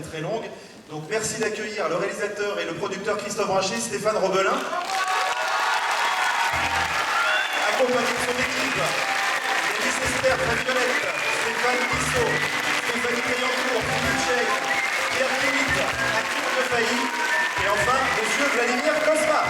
très longue. Donc merci d'accueillir le réalisateur et le producteur Christophe Brachet, Stéphane Robelin, accompagné de son équipe, Denis Esther, Violette, Stéphane Bissot, Stéphanie Payancourt, Philippe Cheikh, Pierre Limite, Hakim de Failly, et enfin Monsieur Vladimir Kosma.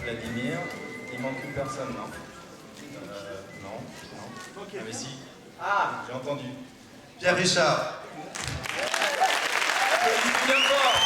Vladimir, il manque une personne, non? Non. Okay. Ah mais si. Ah, j'ai entendu. Pierre Richard. Bien fort.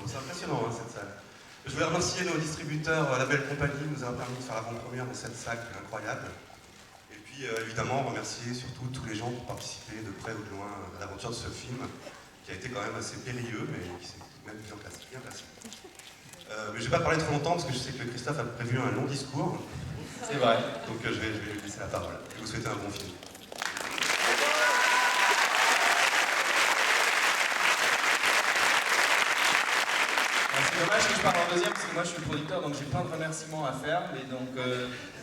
C'est impressionnant hein, cette salle. Je voulais remercier nos distributeurs, La Belle Compagnie, qui nous a permis de faire l'avant-première dans cette salle qui est incroyable. Et puis évidemment remercier surtout tous les gens qui ont participé de près ou de loin à l'aventure de ce film, qui a été quand même assez périlleux, mais qui s'est même bien passé. Mais je ne vais pas parler trop longtemps parce que je sais que Christophe a prévu un long discours. C'est vrai. Donc je vais lui laisser la parole. Je vous souhaite un bon film. C'est dommage que je parle en deuxième parce que moi je suis le producteur donc j'ai plein de remerciements à faire et donc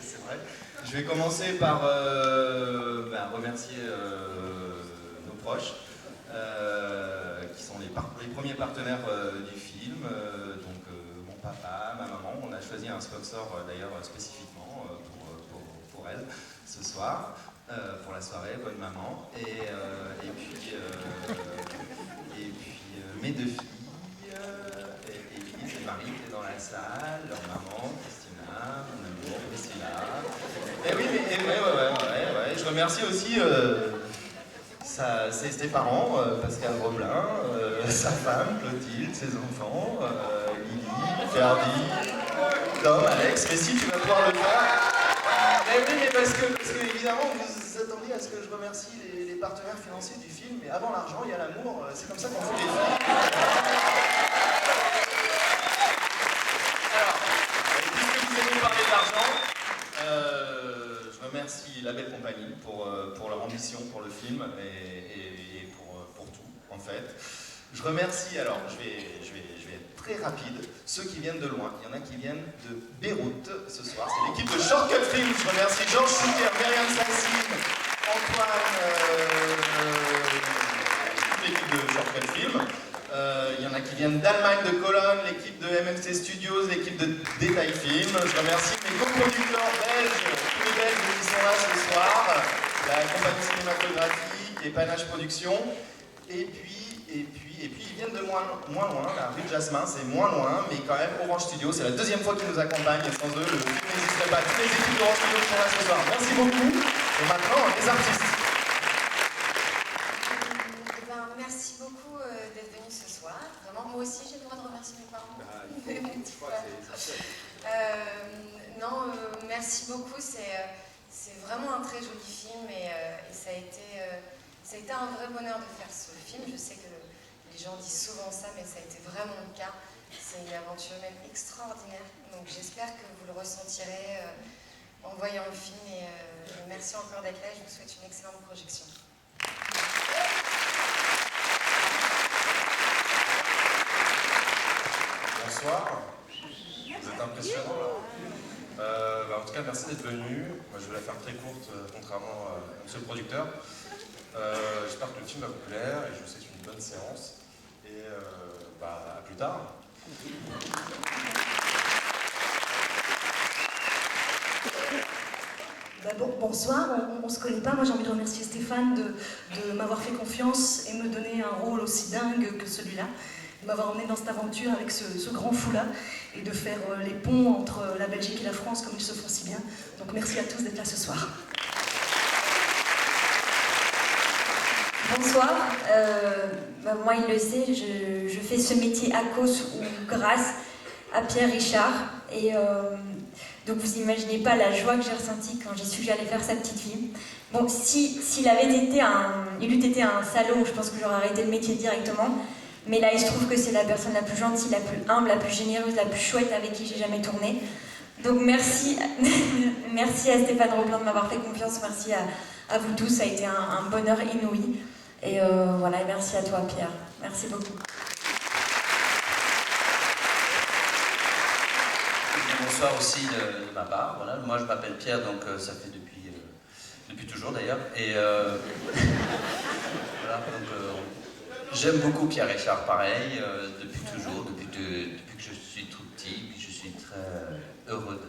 c'est vrai. Je vais commencer par remercier nos proches qui sont les premiers partenaires du film, donc mon papa, ma maman. On a choisi un sponsor d'ailleurs spécifiquement pour elle ce soir, pour la soirée, bonne maman. Et puis mes deux filles. Et Marie qui est dans la salle, leur maman, Christina, mon amour, Priscilla. Et oui, ouais. Je remercie aussi ses parents, Pascal Roblin, sa femme, Clotilde, ses enfants, Lily, Ferdi, Tom, Alex. Mais si, tu vas pouvoir le faire. Mais oui, mais parce que évidemment, vous attendiez à ce que je remercie les partenaires financiers du film, mais avant l'argent, il y a l'amour, c'est comme ça qu'on fait les films. Parler d'argent, je remercie La Belle Compagnie pour leur ambition pour le film et pour tout en fait. Je remercie, alors je vais être très rapide, ceux qui viennent de loin. Il y en a qui viennent de Beyrouth ce soir, c'est l'équipe de Shortcut Film. Je remercie Georges Souter, Myriam Sassine, Antoine, toute l'équipe de Shortcut Film. Il y en a qui viennent d'Allemagne, de Cologne, l'équipe de MMC Studios, l'équipe de Détail Film. Je remercie mes coproducteurs belges, tous les Belges qui sont là ce soir, la compagnie cinématographique et Panache Productions. Et puis ils viennent de moins loin, la rue de Jasmin, c'est moins loin, mais quand même Orange Studio, c'est la deuxième fois qu'ils nous accompagnent et sans eux, le film n'existerait pas. Toutes les équipes d'Orange Studio sont là ce soir. Merci beaucoup. Et maintenant, les artistes. Merci beaucoup d'être venu ce soir. Vraiment, moi aussi j'ai le droit de remercier mes parents. Merci beaucoup. C'est vraiment un très joli film et ça a été un vrai bonheur de faire ce film. Je sais que les gens disent souvent ça, mais ça a été vraiment le cas. C'est une aventure même extraordinaire. Donc j'espère que vous le ressentirez en voyant le film. Et merci encore d'être là. Je vous souhaite une excellente projection. Bonsoir, vous êtes impressionnant là. En tout cas, merci d'être venu. Moi, je vais la faire très courte, contrairement à monsieur le producteur. J'espère que le film va vous plaire et je vous souhaite une bonne séance. Et plus tard. Bonsoir, on se connaît pas. Moi j'ai envie de remercier Stéphane de m'avoir fait confiance et me donner un rôle aussi dingue que celui-là, de m'avoir emmené dans cette aventure avec ce grand fou-là et de faire les ponts entre la Belgique et la France comme ils se font si bien. Donc merci à tous d'être là ce soir. Bonsoir, moi il le sait, je fais ce métier à cause ou grâce à Pierre Richard et donc vous imaginez pas la joie que j'ai ressentie quand j'ai su que j'allais faire sa petite fille. Bon, s'il eût été un salaud, je pense que j'aurais arrêté le métier directement, mais là il se trouve que c'est la personne la plus gentille, la plus humble, la plus généreuse, la plus chouette avec qui j'ai jamais tourné. Donc merci, merci à Stéphane Roblin de m'avoir fait confiance, merci à vous tous, ça a été un bonheur inouï. Et voilà, et merci à toi Pierre, merci beaucoup. Bonsoir aussi de ma part, voilà. Moi je m'appelle Pierre, donc ça fait depuis toujours d'ailleurs. Et voilà, donc j'aime beaucoup Pierre Richard, pareil, depuis toujours, depuis que je suis tout petit, puis je suis très heureux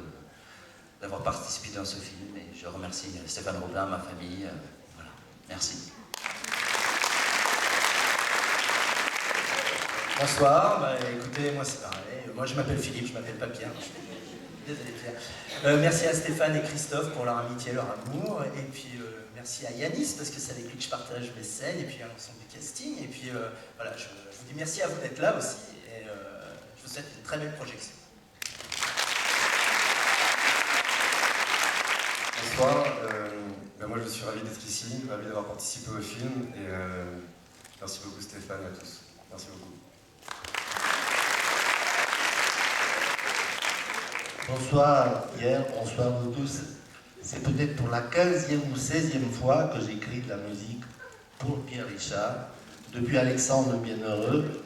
d'avoir participé dans ce film et je remercie Stéphane Roblin, ma famille, voilà, merci. Bonsoir, écoutez, moi c'est pareil, moi je m'appelle Philippe, je m'appelle pas Pierre, je suis désolé Pierre. Merci à Stéphane et Christophe pour leur amitié, leur amour, et puis merci à Yanis parce que c'est avec lui que je partage mes scènes, et puis à l'ensemble du casting, et puis voilà, je vous dis merci à vous d'être là aussi, et je vous souhaite une très belle projection. Bonsoir, moi je suis ravi d'être ici, ravi d'avoir participé au film, et merci beaucoup Stéphane et à tous, merci beaucoup. Bonsoir Pierre, bonsoir vous tous. C'est peut-être pour la 15e ou 16e fois que j'écris de la musique pour Pierre Richard. Depuis Alexandre le Bienheureux,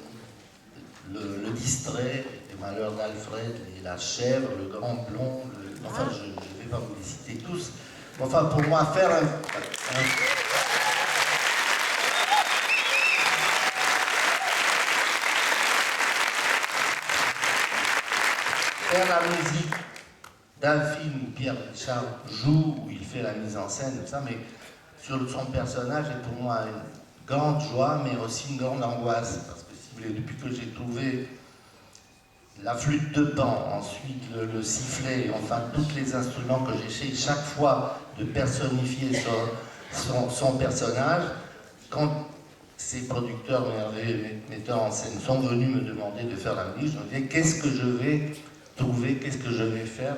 le Distrait, les Malheurs d'Alfred, et La Chèvre, Le Grand Blond, enfin je ne vais pas vous les citer tous. Enfin pour moi faire la musique d'un film où Pierre Richard joue, où il fait la mise en scène, tout ça, mais sur son personnage est pour moi une grande joie, mais aussi une grande angoisse. Parce que si vous voulez, depuis que j'ai trouvé la flûte de Pan, ensuite le sifflet, enfin tous les instruments que j'essaie chaque fois de personnifier son personnage, quand ces producteurs merveilleux, metteurs en scène sont venus me demander de faire la musique, je me disais qu'est-ce que je vais trouver, qu'est-ce que je vais faire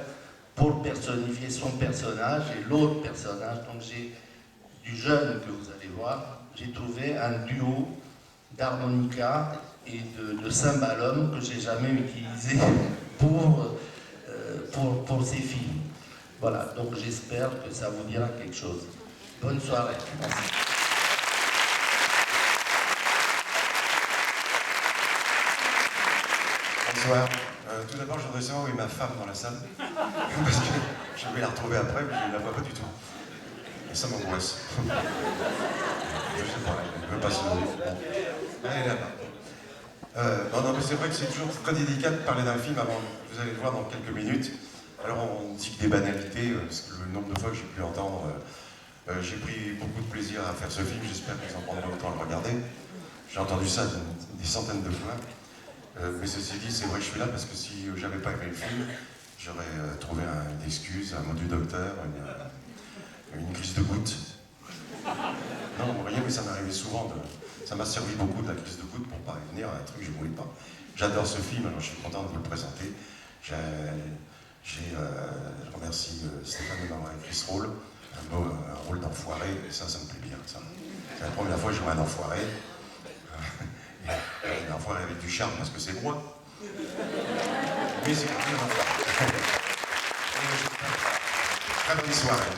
pour personnifier son personnage et l'autre personnage. Donc j'ai, du jeune que vous allez voir, j'ai trouvé un duo d'harmonica et de cymbalum que j'ai jamais utilisé pour ces films. Voilà, donc j'espère que ça vous dira quelque chose. Bonne soirée. Merci. Bonsoir. Tout d'abord, je voudrais savoir où est ma femme dans la salle. Parce que je vais la retrouver après, mais je ne la vois pas du tout. Et ça m'angoisse. Je sais pas, elle ne veut pas se lever. Bon. Elle est là-bas. Non, mais c'est vrai que c'est toujours très délicat de parler d'un film avant. Vous allez le voir dans quelques minutes. Alors, on dit que des banalités, parce que le nombre de fois que j'ai pu entendre, j'ai pris beaucoup de plaisir à faire ce film. J'espère que vous en prendrez autant à le regarder. J'ai entendu ça des centaines de fois. Mais ceci dit, c'est vrai que je suis là parce que si j'avais pas aimé le film, j'aurais trouvé une excuse, un mot du docteur, une crise de goutte. Non, rien, mais ça m'arrivait souvent. Ça m'a servi beaucoup de la crise de goutte pour parvenir à un truc que je ne voulais pas. J'adore ce film, alors je suis content de vous le présenter. Je remercie Stéphane de m'avoir écrit ce rôle, un rôle d'enfoiré, et ça me plaît bien. C'est la première fois que je vois un enfoiré. Un enfoiré avec du charme parce que c'est moi. Mais c'est quand même un enfoiré. Très bonne soirée.